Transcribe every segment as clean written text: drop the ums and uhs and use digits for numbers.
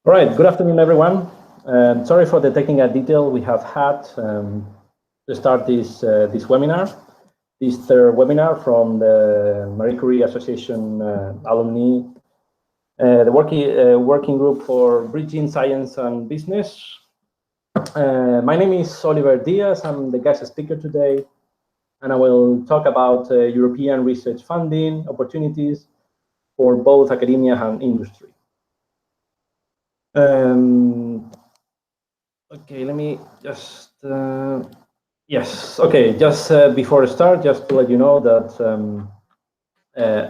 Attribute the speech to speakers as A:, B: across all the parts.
A: All right, good afternoon, everyone. Sorry for the technical detail we have had to start this webinar, this third webinar from the Marie Curie Association alumni, the working group for bridging science and business. My name is Oliver Díaz. I'm the guest speaker today, and I will talk about European research funding opportunities for both academia and industry. Okay, let me just, yes, okay, just before I start, just to let you know that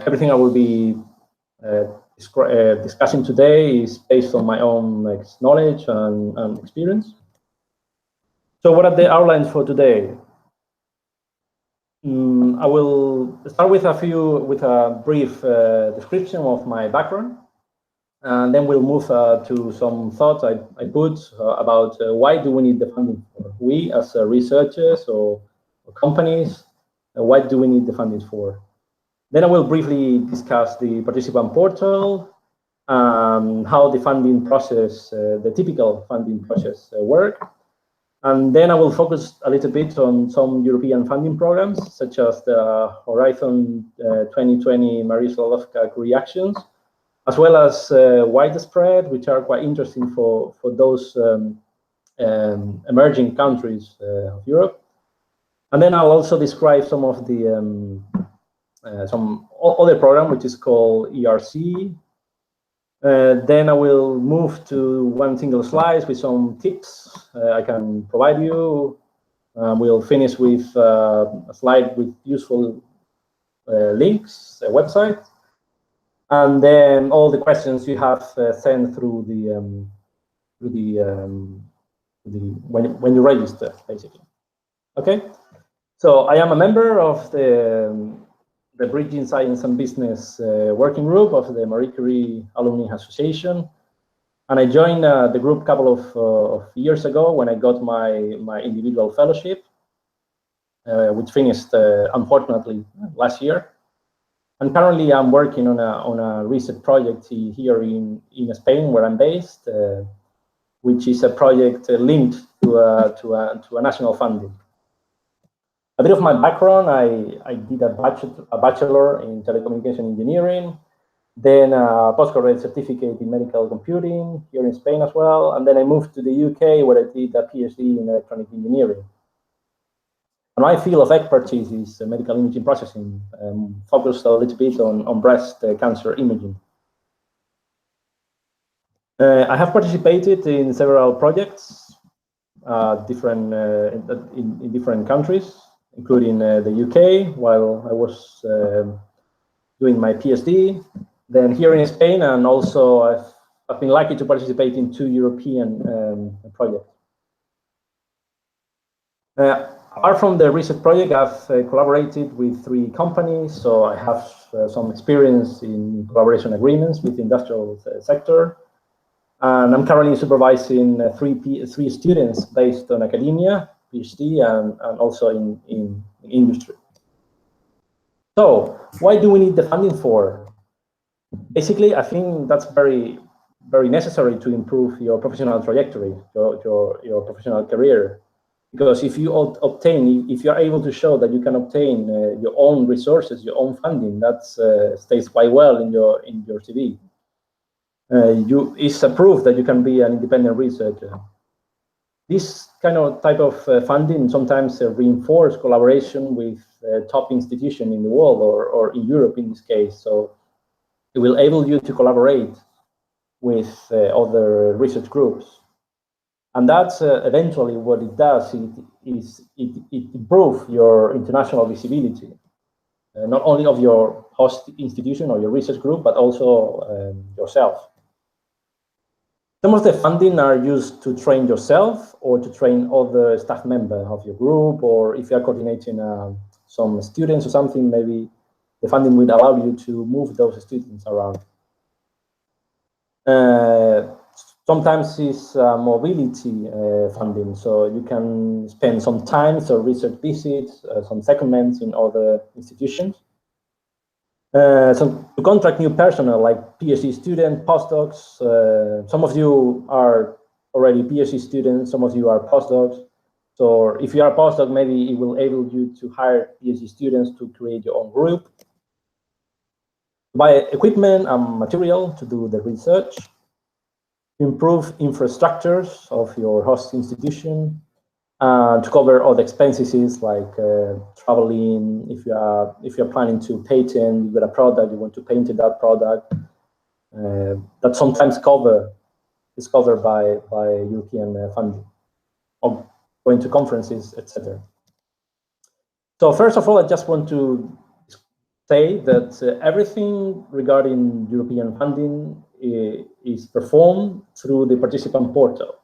A: everything I will be discussing today is based on my own knowledge and experience. So what are the outlines for today? I will start with a brief description of my background. And then we'll move to some thoughts I put about why do we need the funding for? We as researchers or companies, why do we need the funding for? Then I will briefly discuss the participant portal, how the funding process, the typical funding process work. And then I will focus a little bit on some European funding programs, such as the Horizon 2020 Marie Curie Actions, as well as widespread, which are quite interesting for those emerging countries of Europe. And then I'll also describe some of the some other program, which is called ERC. Then I will move to one single slide with some tips I can provide you. We'll finish with a slide with useful links, a website. And then all the questions you have sent through when you register, basically. Okay, so I am a member of the Bridging Science and Business working group of the Marie Curie Alumni Association, and I joined the group a couple of years ago when I got my individual fellowship, which finished unfortunately last year. And currently, I'm working on a research project here in Spain, where I'm based, which is a project linked to a national funding. A bit of my background: I did a bachelor in telecommunication engineering, then a postgraduate certificate in medical computing here in Spain as well, and then I moved to the UK, where I did a PhD in electronic engineering. My field of expertise is medical imaging processing, focused a little bit on breast cancer imaging. I have participated in several projects, in different countries, including the UK, while I was doing my PhD. Then here in Spain, and also I've been lucky to participate in 2 European projects. Apart from the research project, I've collaborated with 3 companies, so I have some experience in collaboration agreements with the industrial sector. And I'm currently supervising 3 students based on academia, PhD, and also in industry. So why do we need the funding for? Basically, I think that's very, very necessary to improve your professional trajectory, your professional career. Because if you if you are able to show that you can obtain your own resources, your own funding, that stays quite well in your CV. It's a proof that you can be an independent researcher. This kind of type of funding sometimes reinforce collaboration with top institutions in the world or in Europe in this case. So it will enable you to collaborate with other research groups. And that's eventually what it does. It improves your international visibility, not only of your host institution or your research group, but also yourself. Some of the funding are used to train yourself or to train other staff members of your group, or if you're coordinating some students or something, maybe the funding will allow you to move those students around. Sometimes it's mobility funding, so you can spend some time, so research visits, some secondments in other institutions. So to contract new personnel like PhD students, postdocs. Some of you are already PhD students, some of you are postdocs. So if you are a postdoc, maybe it will enable you to hire PhD students to create your own group. Buy equipment and material to do the research. Improve infrastructures of your host institution. To cover all the expenses like traveling. If you're planning to patent, you've got a product, you want to patent that product. That sometimes is covered by European funding, or going to conferences, etc. So first of all, I just want to say that everything regarding European funding is performed through the participant portal.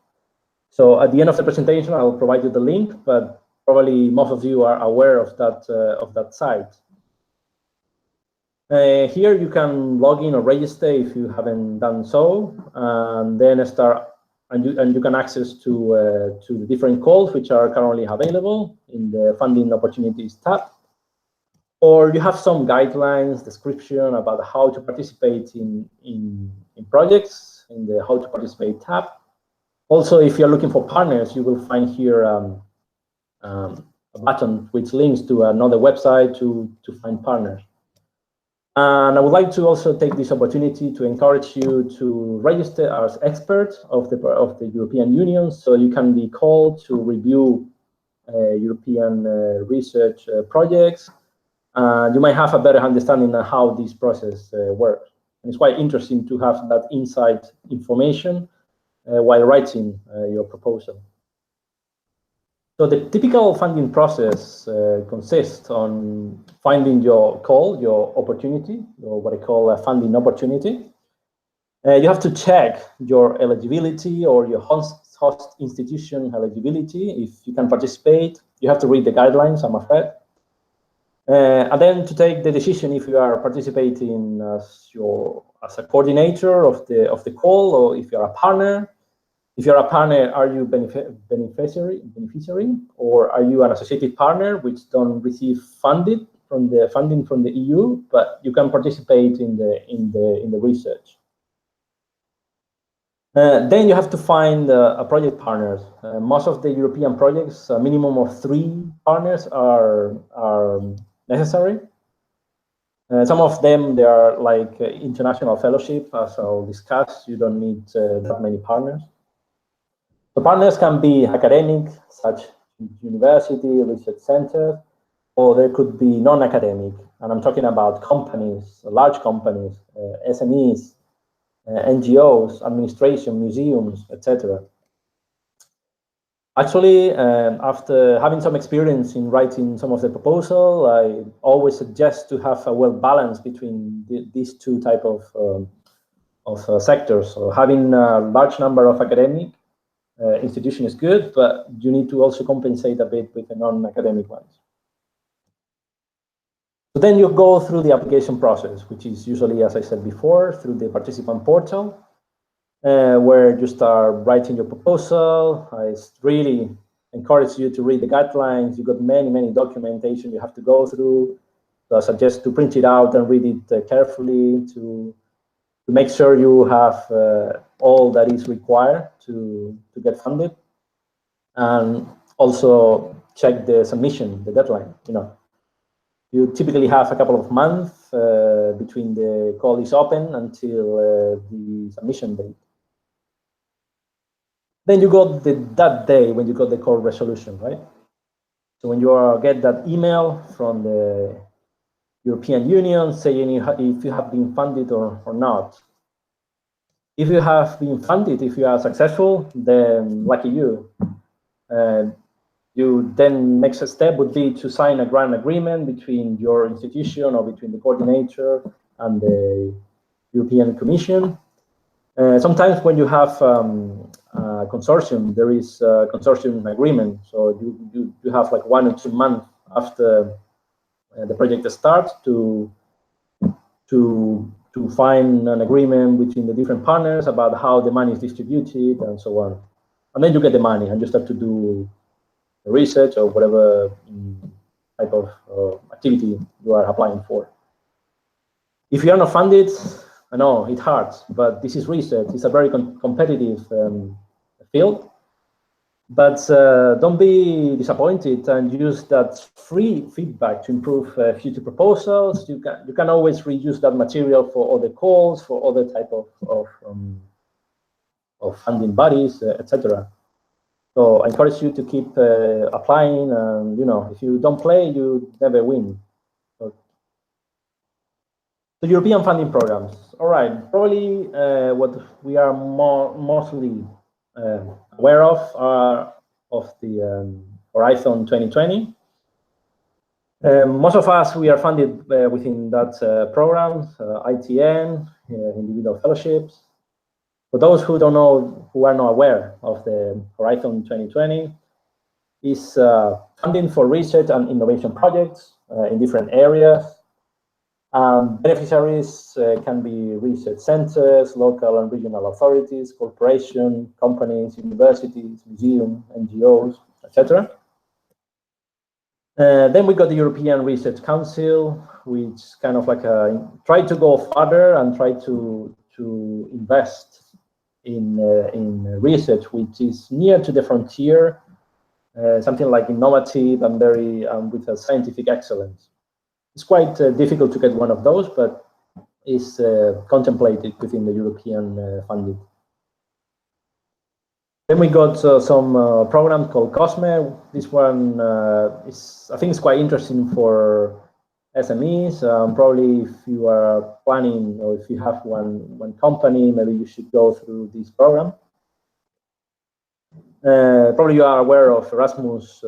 A: So at the end of the presentation, I'll provide you the link, but probably most of you are aware of that site. Here you can log in or register if you haven't done so, and then start, and you can access to the different calls which are currently available in the funding opportunities tab. Or you have some guidelines, description about how to participate in projects in the how to participate tab. Also, if you're looking for partners, you will find here a button which links to another website to find partners. And I would like to also take this opportunity to encourage you to register as experts of the European Union, so you can be called to review European research projects. You might have a better understanding of how this process works. And it's quite interesting to have that inside information while writing your proposal. So the typical funding process consists on finding your call, your opportunity, or what I call a funding opportunity. You have to check your eligibility or your host institution eligibility. If you can participate, you have to read the guidelines, I'm afraid. And then to take the decision if you are participating as a coordinator of the call, or if you're a partner. If you're a partner, are you beneficiary, or are you an associated partner which don't receive funding from the EU, but you can participate in the research? Then you have to find a project partner. Most of the European projects, a minimum of 3 partners are necessary. Some of them, they are like international fellowship, as I'll discuss. You don't need that many partners. The partners can be academic, such as university, research center, or there could be non-academic. And I'm talking about companies, large companies, SMEs, NGOs, administration, museums, etc. Actually, after having some experience in writing some of the proposal, I always suggest to have a well balance between these two type of sectors. So having a large number of academic institution is good, but you need to also compensate a bit with the non-academic ones. So then you go through the application process, which is usually, as I said before, through the participant portal, where you start writing your proposal. I really encourage you to read the guidelines. You've got many documentation you have to go through. So I suggest to print it out and read it carefully to make sure you have all that is required to get funded, and also check the submission, the deadline. You typically have a couple of months between the call is open until the submission date. Then you got that day when you got the call resolution, right? So when you get that email from the European Union saying if you have been funded or not. If you have been funded, if you are successful, then lucky you. You then next step would be to sign a grant agreement between your institution or between the coordinator and the European Commission. Sometimes when you have a consortium, there is a consortium agreement. So you have like 1 or 2 months after the project starts to find an agreement between the different partners about how the money is distributed and so on. And then you get the money and you start to do research or whatever type of activity you are applying for. If you are not funded, I know it hurts, but this is research. It's a very competitive field. But don't be disappointed and use that free feedback to improve future proposals. You can always reuse that material for other calls, for other type of funding bodies, etc. So I encourage you to keep applying, and if you don't play, you never win. So, the European funding programs. All right, probably what we are mostly aware of the Horizon 2020. Most of us, we are funded within that program, ITN, individual fellowships. For those who don't know, who are not aware of the Horizon 2020, is funding for research and innovation projects in different areas. Beneficiaries can be research centers, local and regional authorities, corporations, companies, universities, museums, NGOs, etc. Then we got the European Research Council, which kind of like try to go further and try to invest in research which is near to the frontier, something like innovative and very with a scientific excellence. It's quite difficult to get one of those, but is contemplated within the European funding. Then we got some program called COSME. This one I think it's quite interesting for SMEs. Probably if you are planning or if you have one company, maybe you should go through this program. Probably you are aware of Erasmus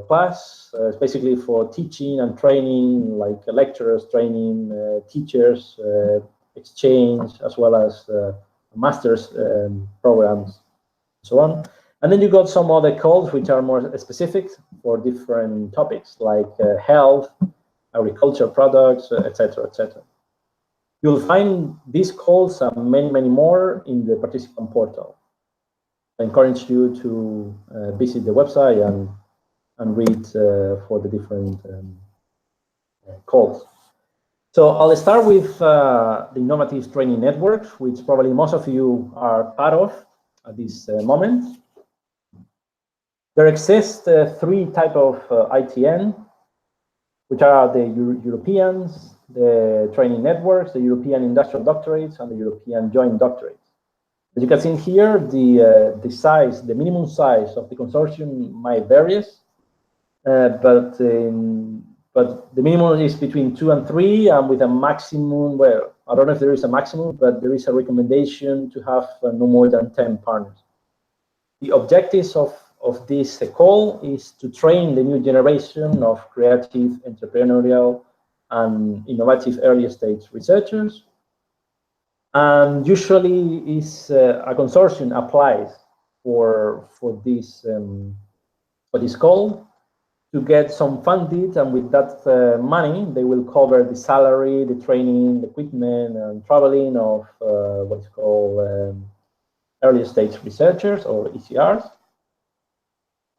A: Plus. It's basically for teaching and training, like lecturers training, teachers, exchange, as well as master's programs, so on. And then you got some other calls which are more specific for different topics, like health, agriculture products, etc., etc. You'll find these calls and many, many more in the participant portal. I encourage you to visit the website and read for the different calls. So I'll start with the Innovative Training Network, which probably most of you are part of at this moment. There exist three types of ITN, which are the Europeans, the training networks, the European Industrial Doctorates, and the European Joint Doctorates. As you can see here, the size, the minimum size of the consortium might vary, but the minimum is between 2 and 3, and with a maximum, well, I don't know if there is a maximum, but there is a recommendation to have no more than 10 partners. The objectives of this call is to train the new generation of creative, entrepreneurial, and innovative early stage researchers. And usually is a consortium applies for this call to get some funded, and with that money they will cover the salary, the training, the equipment, and traveling of what's called early stage researchers, or ECRs.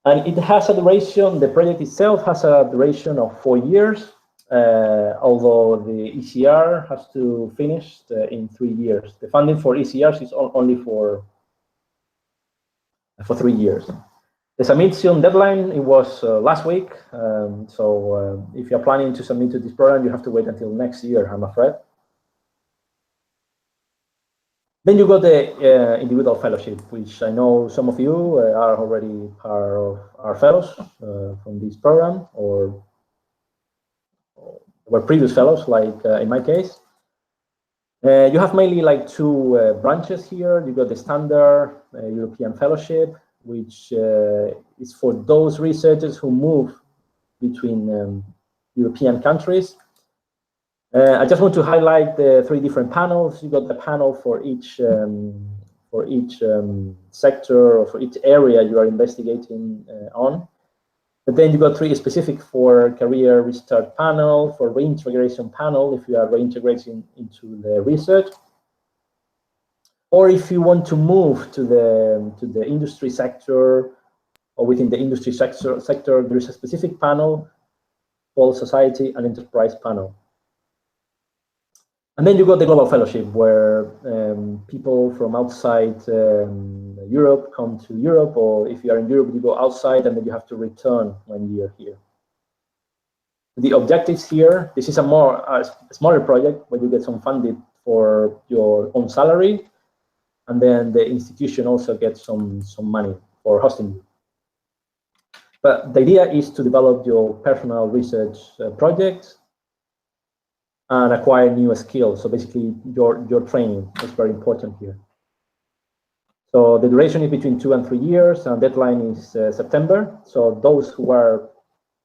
A: And it has a duration, the project itself has a duration of 4 years, although the ECR has to finish in 3 years. The funding for ECRs is only for 3 years. The submission deadline, it was last week. So if you're planning to submit to this program, you have to wait until next year, I'm afraid. Then you got the individual fellowship, which I know some of you are already part of our fellows from this program, or were previous fellows, like in my case. You have mainly like two branches here. You got the standard European fellowship, which is for those researchers who move between European countries. I just want to highlight the 3 different panels. You got the panel for each sector or for each area you are investigating on. But then you got 3 specific for career restart panel, for reintegration panel if you are reintegrating into the research, or if you want to move to the industry sector, or within the industry sector there is a specific panel called Society and Enterprise panel. And then you got the global fellowship, where people from outside Europe come to Europe, or if you are in Europe, you go outside, and then you have to return when you're here. The objectives here, this is a smaller project where you get some funding for your own salary, and then the institution also gets some money for hosting you. But the idea is to develop your personal research projects and acquire new skills. So basically, your training is very important here. So the duration is between 2 and 3 years, and deadline is September. So those who are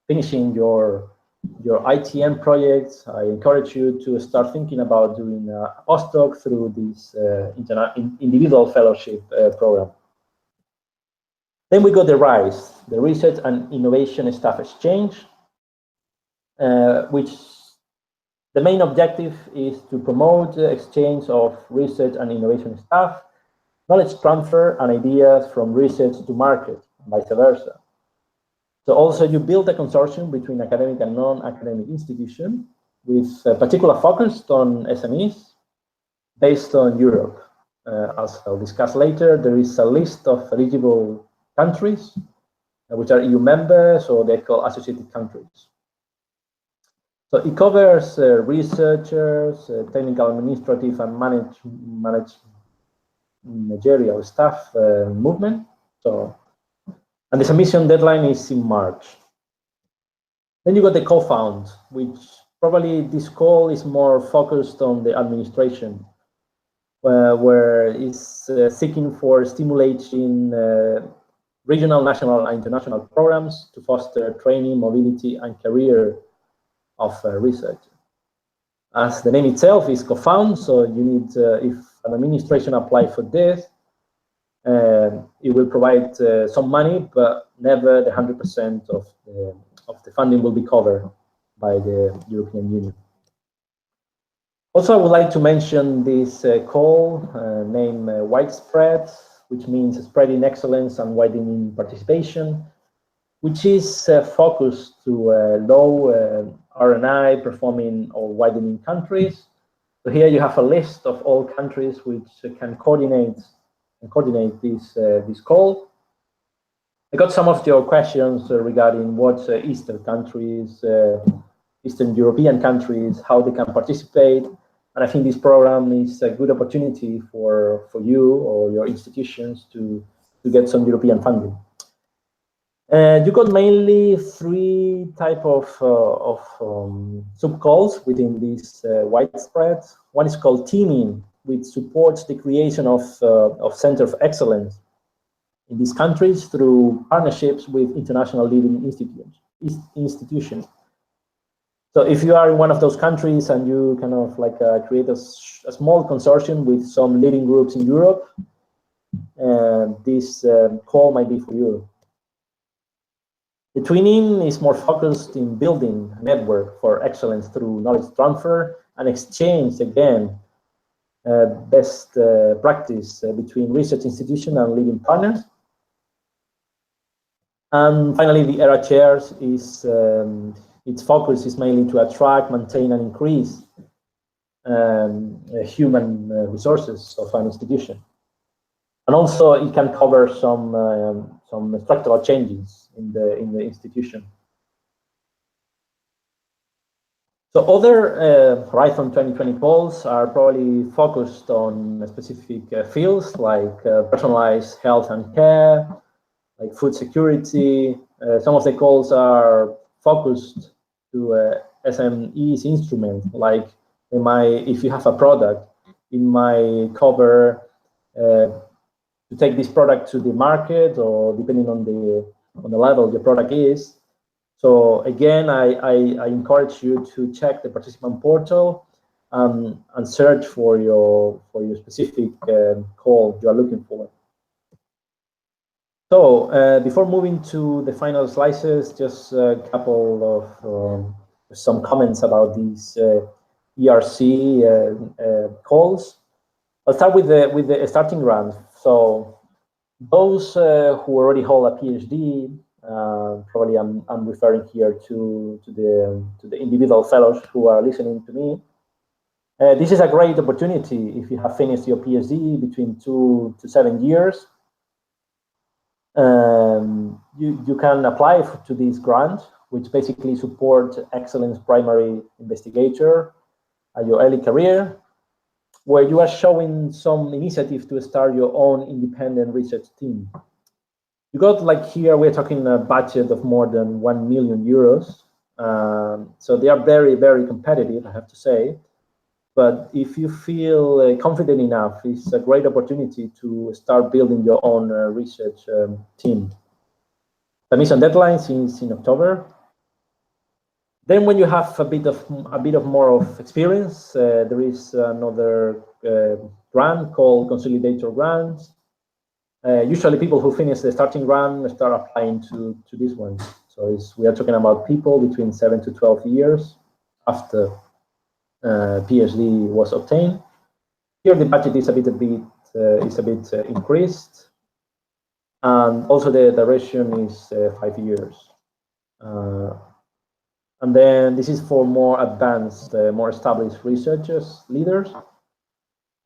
A: finishing your ITN projects, I encourage you to start thinking about doing a postdoc through this individual fellowship program. Then we got the RISE, the Research and Innovation Staff Exchange, which the main objective is to promote the exchange of research and innovation staff, knowledge transfer, and ideas from research to market, and vice versa. So also you build a consortium between academic and non-academic institutions with a particular focus on SMEs based on Europe. As I'll discuss later, there is a list of eligible countries, which are EU members, or they're called associated countries. So it covers researchers, technical, administrative, and managerial staff movement. So, and the submission deadline is in March. Then you got the co-found, which probably this call is more focused on the administration, where it's seeking for stimulating regional, national, and international programs to foster training, mobility, and career of research. As the name itself is co-found, so you need, if an administration apply for this, it will provide some money, but never the 100% of the funding will be covered by the European Union. Also, I would like to mention this call named Widespread, which means spreading excellence and widening participation, which is focused to low R&I performing or widening countries. So here you have a list of all countries which can coordinate this call. I got some of your questions regarding what Eastern countries, Eastern European countries, how they can participate. And I think this program is a good opportunity for you or your institutions to get some European funding. You got mainly 3 types of sub-calls within this widespread. One is called teaming, which supports the creation of Center of Excellence in these countries through partnerships with international leading institutions. So if you are in one of those countries and you kind of like create a small consortium with some leading groups in Europe, this call might be for you. The twinning is more focused in building a network for excellence through knowledge transfer and exchange, again, best practice between research institutions and leading partners. And finally, the ERA chairs is its focus is mainly to attract, maintain, and increase human resources of an institution. And also, it can cover some structural changes in the institution. So other Horizon 2020 calls are probably focused on specific fields like personalized health and care, like food security. Some of the calls are focused to SMEs instrument, like if you have a product, it might cover to take this product to the market, or depending on the level the product is. So again, I encourage you to check the participant portal and search for your specific call you are looking for. So before moving to the final slices, just a couple of some comments about these ERC calls. I'll start with the starting grant. So those who already hold a PhD, probably I'm referring here to the individual fellows who are listening to me. This is a great opportunity if you have finished your PhD between 2 to 7 years. You can apply to this grant, which basically supports excellence primary investigator at your early career, where you are showing some initiative to start your own independent research team. You got, like, here we're talking a budget of more than 1 million euros. So they are very, very competitive, I have to say. But if you feel confident enough, it's a great opportunity to start building your own research team. Submission deadline is in October. Then, when you have a bit of more of experience, there is another grant called Consolidator grants. Usually, people who finish the starting grant start applying to this one. So we are talking about people between 7 to 12 years after PhD was obtained. Here, the budget is a bit increased, and also the duration is 5 years. And then this is for more advanced, more established researchers, leaders,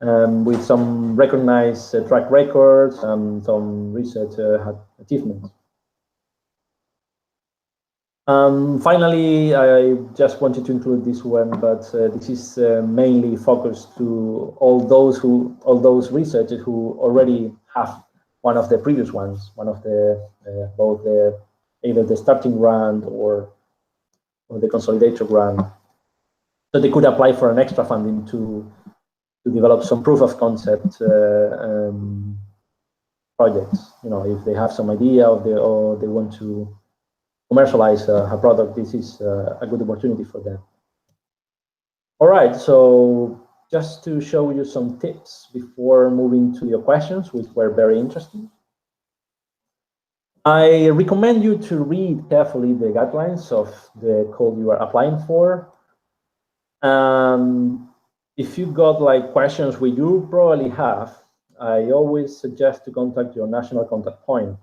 A: with some recognized track records and some research achievements. Finally, I just wanted to include this one, but this is mainly focused to all those researchers who already have one of the previous ones, one of the either the starting grant or the consolidator grant. So they could apply for an extra funding to develop some proof of concept projects. You know, if they have some idea or they want to commercialize a product, this is a good opportunity for them. All right, so just to show you some tips before moving to your questions, which were very interesting. I recommend you to read carefully the guidelines of the code you are applying for. If you got like questions which you probably have, I always suggest to contact your national contact point,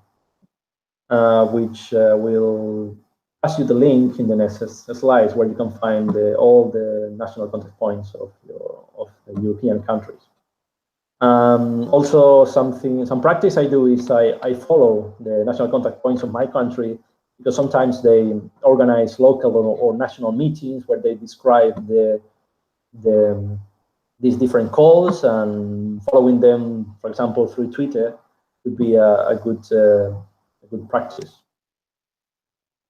A: which will pass you the link in the next slides, where you can find all the national contact points of the European countries. Also, some practice I do is I follow the national contact points of my country, because sometimes they organize local or national meetings where they describe these different calls, and following them, for example, through Twitter, would be a good practice.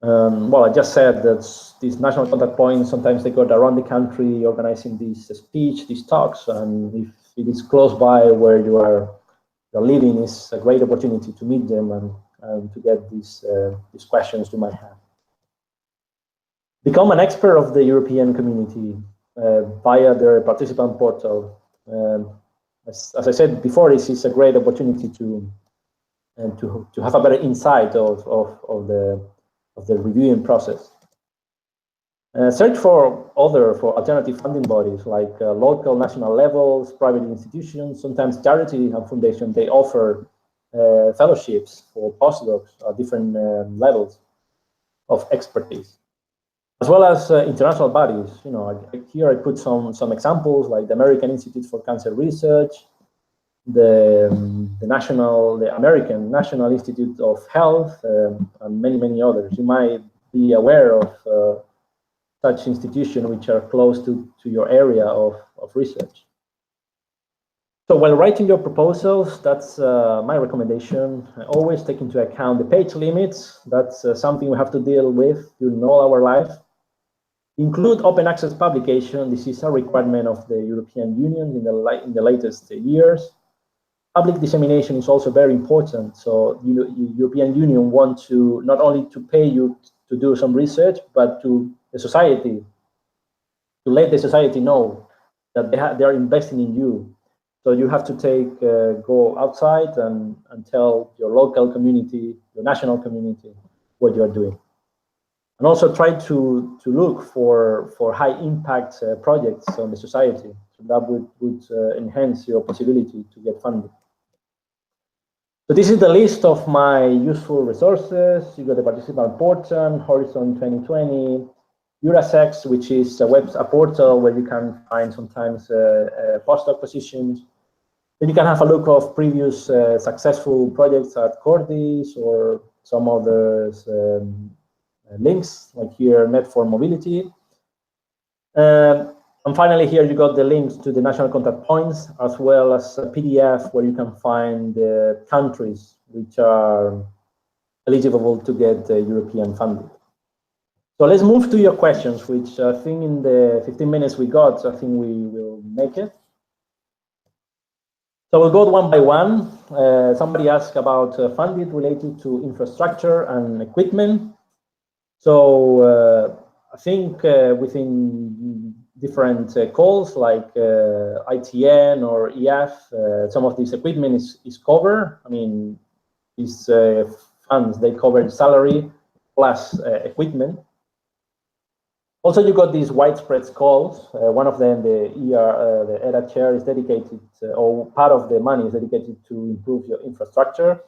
A: Well, I just said that these national contact points, sometimes they go around the country organizing these these talks, and if it is close by where you're living, is a great opportunity to meet them and to get these questions you might have. Become an expert of the European community via their participant portal. As I said before, this is a great opportunity to have a better insight of the reviewing process. Search for alternative funding bodies, like local, national levels, private institutions, sometimes charity and foundation. They offer fellowships for postdocs at different levels of expertise, as well as international bodies. You know, here I put some examples, like the American Institute for Cancer Research, the American National Institute of Health, and many others. You might be aware of such institutions which are close to your area of research. So while writing your proposals, that's my recommendation. Always take into account the page limits. That's something we have to deal with during all our life. Include open access publication. This is a requirement of the European Union in the latest years. Public dissemination is also very important. So the European Union want to not only to pay you to do some research, but to the society, to let the society know that they are investing in you. So you have to go outside and tell your local community, your national community, what you are doing. And also try to look for high impact projects on the society. So that would enhance your possibility to get funded. So this is the list of my useful resources. You got the participant portal, Horizon 2020, Eurosex, which is a portal where you can find sometimes postdoc positions. Then you can have a look of previous successful projects at Cordis or some other links, like here, Net for Mobility. And finally, here you got the links to the national contact points, as well as a PDF where you can find the countries which are eligible to get European funding. So let's move to your questions, which I think in the 15 minutes we got, I think we will make it. So we'll go one by one. Somebody asked about funding related to infrastructure and equipment. So I think within different calls like ITN or EF, some of this equipment is covered. I mean, these funds, they cover salary plus equipment. Also, you got these widespread calls. One of them, the ERA chair, is dedicated, or part of the money is dedicated to improve your infrastructure.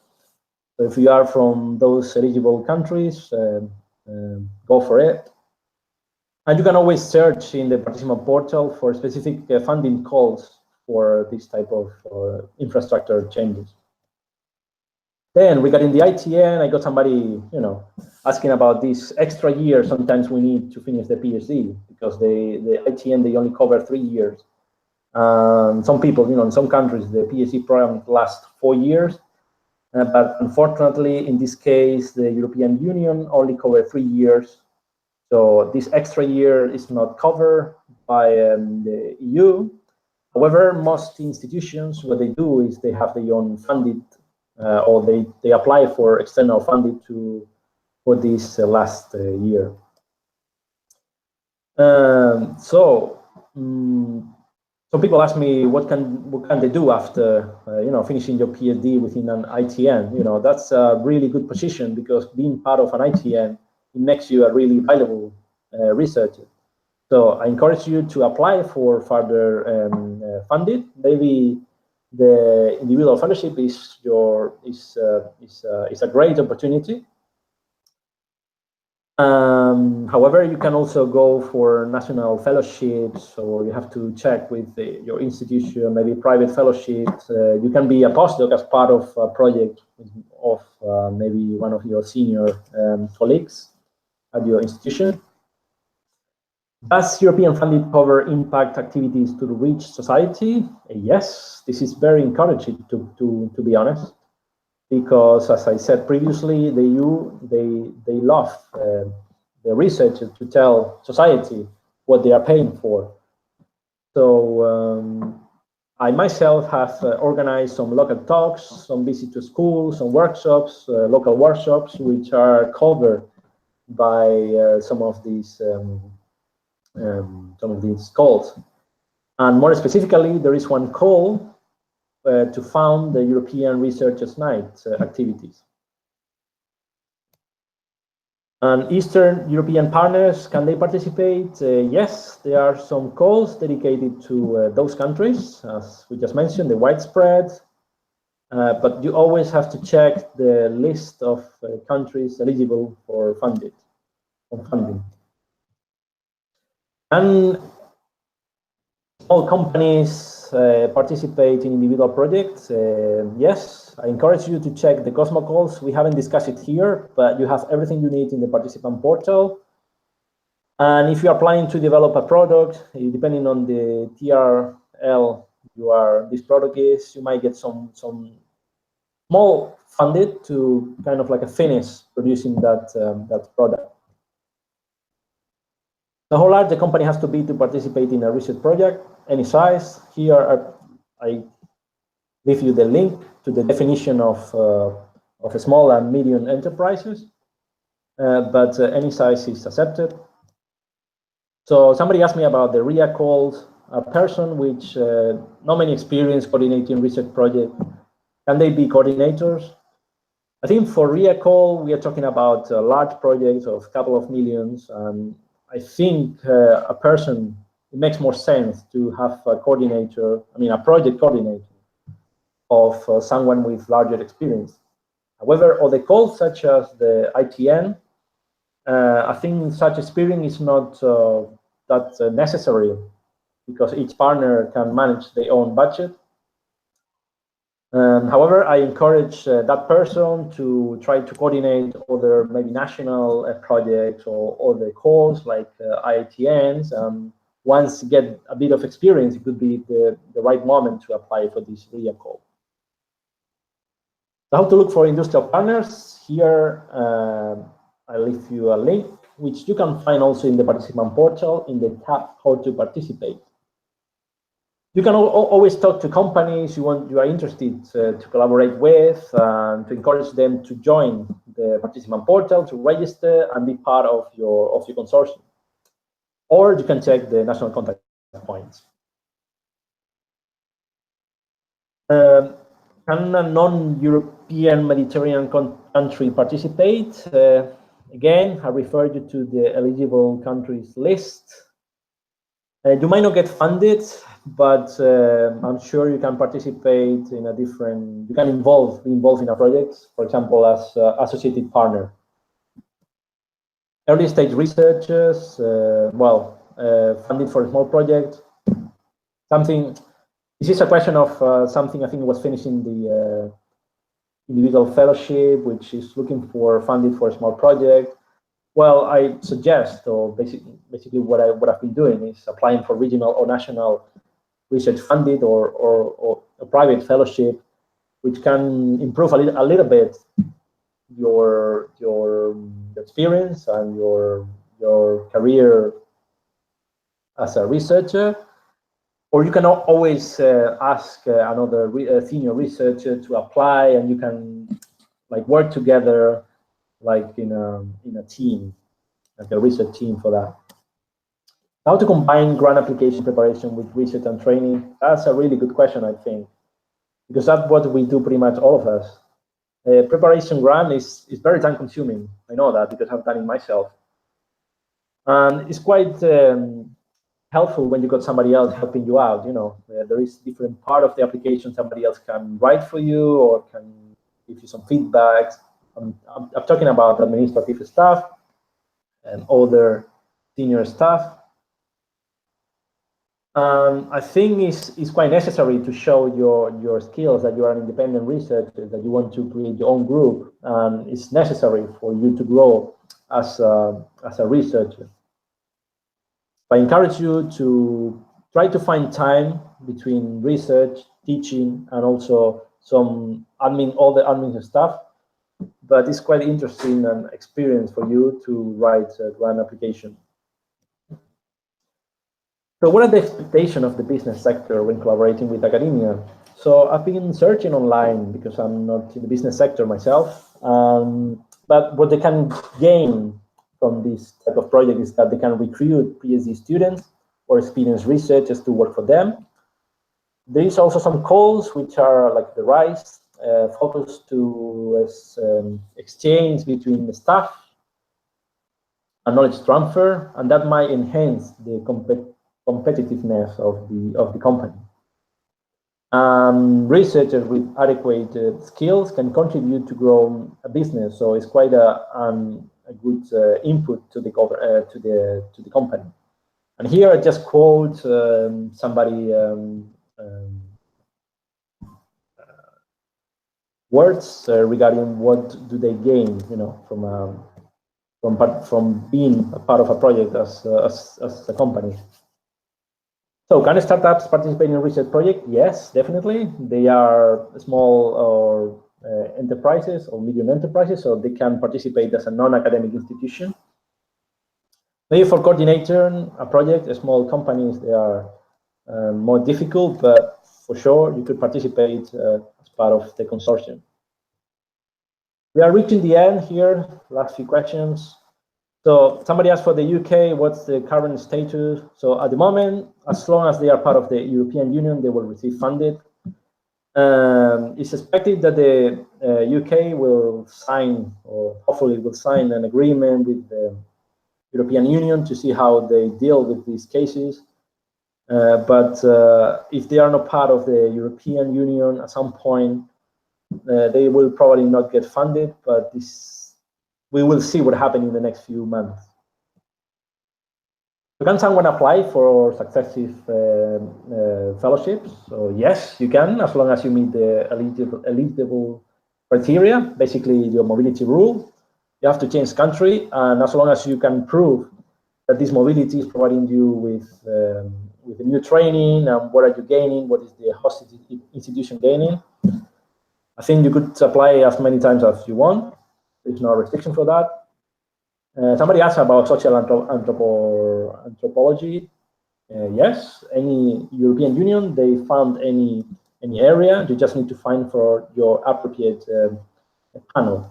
A: So if you are from those eligible countries, go for it. And you can always search in the participant portal for specific funding calls for this type of infrastructure changes. Then regarding the ITN, I got somebody, asking about this extra year. Sometimes we need to finish the PhD because the ITN, they only cover 3 years. Some people, in some countries, the PhD program lasts 4 years. But unfortunately, in this case, the European Union only covers 3 years. So this extra year is not covered by the EU. However, most institutions, what they do is they have their own funded, or they apply for external funding for this last year. Some people ask me what can they do after finishing your PhD within an ITN. That's a really good position, because being part of an ITN, it makes you a really valuable researcher. So I encourage you to apply for further funding. Maybe the individual fellowship is a great opportunity. However, you can also go for national fellowships, or you have to check with your institution, maybe private fellowships. You can be a postdoc as part of a project of maybe one of your senior colleagues at your institution. Does European funding cover impact activities to reach society? Yes, this is very encouraging, to be honest, because as I said previously, the EU, they love the researchers to tell society what they are paying for. So I myself have organized some local talks, some visits to schools, some workshops, local workshops, which are covered by some of these calls. And more specifically, there is one call to found the European Researchers' Night activities. And Eastern European partners, can they participate? Yes, there are some calls dedicated to those countries, as we just mentioned, the widespread. But you always have to check the list of countries eligible for funding. And all companies participate in individual projects. Yes, I encourage you to check the Cosmo calls. We haven't discussed it here, but you have everything you need in the participant portal. And if you are planning to develop a product, depending on the TRL this product is, you might get some small funded to kind of like a finish producing that product. How large the company has to be to participate in a research project, any size. Here I leave you the link to the definition of small and medium enterprises, but any size is accepted. So somebody asked me about the RIA calls, a person which not many experience coordinating research project. Can they be coordinators? I think for RIA call, we are talking about large projects of a couple of millions, and I think a person, it makes more sense to have a coordinator, a project coordinator of someone with larger experience. However, other calls such as the ITN, I think such experience is not that necessary because each partner can manage their own budget. However, I encourage that person to try to coordinate other maybe national projects or other calls like ITNs. Once you get a bit of experience, it could be the right moment to apply for this RIA call. So how to look for industrial partners? Here, I'll leave you a link, which you can find also in the participant portal in the tab How to Participate. You can always talk to companies you are interested to collaborate with, and to encourage them to join the participant portal, to register and be part of your consortium. Or you can check the national contact points. Can a non-European Mediterranean country participate? Again, I refer you to the eligible countries list. You might not get funded, but I'm sure you can participate in a different, you can be involved in a project, for example, as associated partner. Early stage researchers, funded for a small project. This is a question of something I think was finished in the individual fellowship, which is looking for funding for a small project. Well, I suggest, or basically what I've been doing is applying for regional or national research funded or a private fellowship, which can improve a little bit your experience and your career as a researcher. Or you can always ask another senior researcher to apply, and you can work together in a team, like a research team for that. How to combine grant application preparation with research and training? That's a really good question, I think, because that's what we do pretty much all of us. Preparation grant is very time consuming. I know that because I've done it myself. And it's quite helpful when you got somebody else helping you out. There is different part of the application somebody else can write for you or can give you some feedback. I'm talking about administrative staff and other senior staff. I think it's quite necessary to show your skills, that you are an independent researcher, that you want to create your own group, and it's necessary for you to grow as a researcher. I encourage you to try to find time between research, teaching, and also some all the admin stuff. But it's quite interesting and experience for you to write a grant application. So what are the expectations of the business sector when collaborating with academia? So I've been searching online because I'm not in the business sector myself. But what they can gain from this type of project is that they can recruit PhD students or experienced researchers to work for them. There is also some calls which are like the RISE, focused to exchange between the staff and knowledge transfer, and that might enhance the competitiveness of the company. Researchers with adequate skills can contribute to grow a business, so it's quite a good input to the company. And here I just quote somebody words regarding what do they gain, from being a part of a project as a company. So can startups participate in a research project? Yes, definitely. They are small or enterprises or medium enterprises, so they can participate as a non-academic institution. Maybe for coordinating a project, small companies, they are more difficult, but for sure you could participate as part of the consortium. We are reaching the end here. Last few questions. So somebody asked for the UK, what's the current status? So at the moment, as long as they are part of the European Union, they will receive funded. It's expected that the UK will sign, or hopefully will sign, an agreement with the European Union to see how they deal with these cases. But if they are not part of the European Union, at some point, they will probably not get funded, but this we will see what happens in the next few months. So can someone apply for successive fellowships? So yes, you can, as long as you meet the eligible criteria, basically your mobility rule. You have to change country, and as long as you can prove that this mobility is providing you with a new training, and what are you gaining, what is the host institution gaining, I think you could apply as many times as you want. There's no restriction for that. Somebody asked about social anthropology. Yes, any European Union, they found any area, you just need to find for your appropriate panel.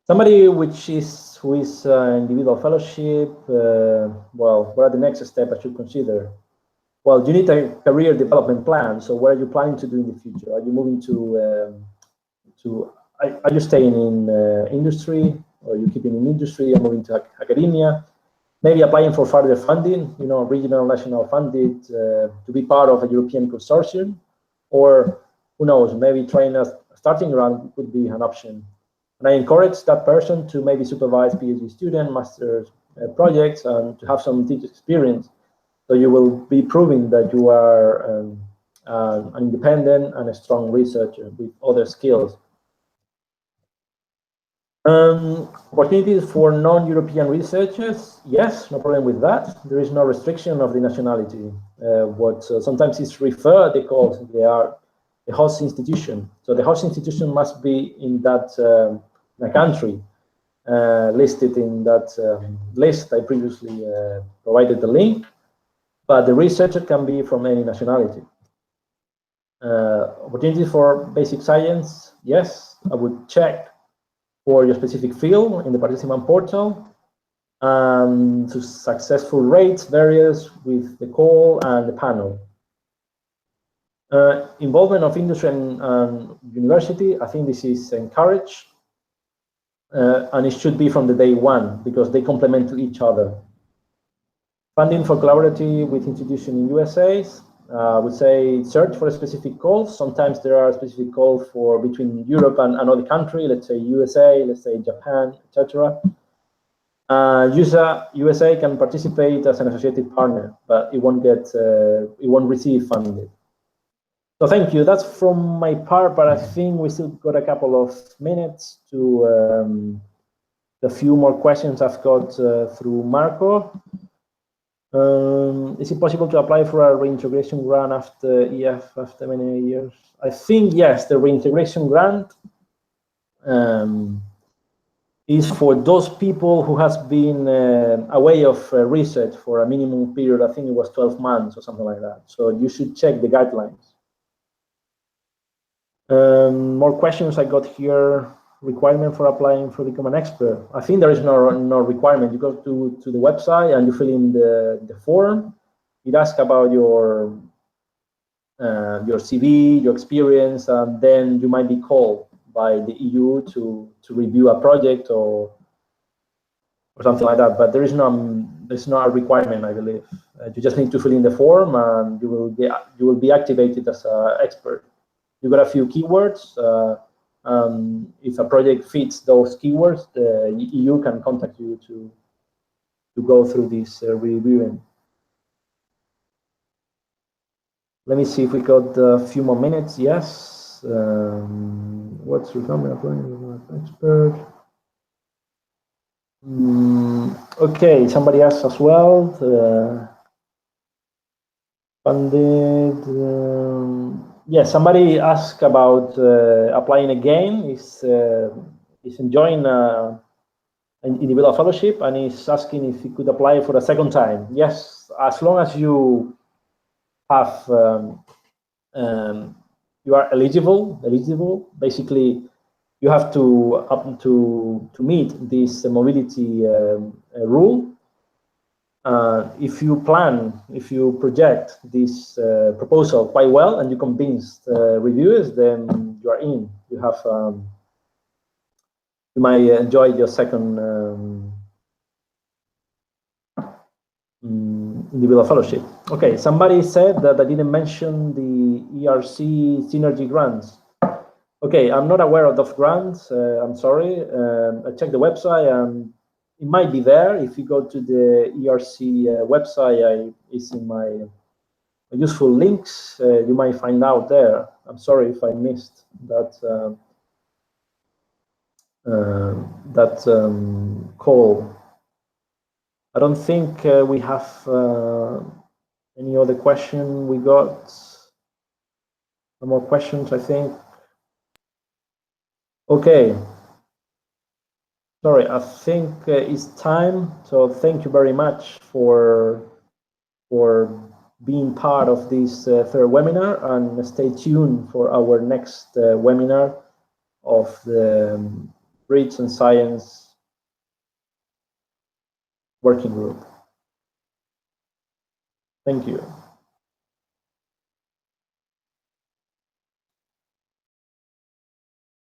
A: Somebody who is individual fellowship, well, what are the next steps I should consider? Well, you need a career development plan. So what are you planning to do in the future? Are you moving are you staying in industry, or are you keeping in industry and moving to academia? Maybe applying for further funding, regional, national funded, to be part of a European consortium, or who knows, maybe trying a starting ground could be an option. And I encourage that person to maybe supervise PhD student, master's projects, and to have some teaching experience. So you will be proving that you are an independent and a strong researcher with other skills. Opportunities for non-European researchers, yes, no problem with that. There is no restriction of the nationality. What sometimes is referred, they are the host institution. So the host institution must be in that country, listed in that list I previously provided the link, but the researcher can be from any nationality. Opportunities for basic science, yes, I would check for your specific field in the participant portal. To successful rates varies with the call and the panel. Involvement of industry and university, I think this is encouraged, and it should be from the day one because they complement each other. Funding for collaborative with institutions in USA, I would say search for a specific calls. Sometimes there are specific calls for between Europe and another country, let's say USA, let's say Japan, etc. USA can participate as an associated partner, but it won't receive funding. So thank you. That's from my part, but I think we still got a couple of minutes to the few more questions I've got through Marco. Is it possible to apply for a reintegration grant after EF after many years? I think yes, the reintegration grant is for those people who has been away of research for a minimum period. I think it was 12 months or something like that. So you should check the guidelines. More questions I got here. Requirement for applying for become an expert. I think there is no requirement. You go to the website and you fill in the form. It asks about your CV, your experience, and then you might be called by the EU to review a project or something like that. But there's no requirement, I believe. You just need to fill in the form, and you will be activated as an expert. You got a few keywords. If a project fits those keywords, the EU can contact you to go through this reviewing. Let me see if we got a few more minutes. Yes. What's requirement applying expert? Okay, somebody asked as well. Funded. Yeah, somebody asked about applying again. Is enjoying an individual fellowship and is asking if he could apply for a second time. Yes, as long as you have you are eligible. Basically, you have to meet this mobility rule. If you project this proposal quite well and you convince reviewers, then you are in. You have you might enjoy your second individual fellowship. Okay, somebody said that I didn't mention the ERC synergy grants. Okay, I'm not aware of those grants. I'm sorry. I checked the website and it might be there. If you go to the ERC website, it's in my useful links. You might find out there. I'm sorry if I missed that call. I don't think we have any other question. We got no more questions, I think. Okay. Sorry, I think it's time. So thank you very much for being part of this third webinar, and stay tuned for our next webinar of the Bridge and Science Working Group. Thank you.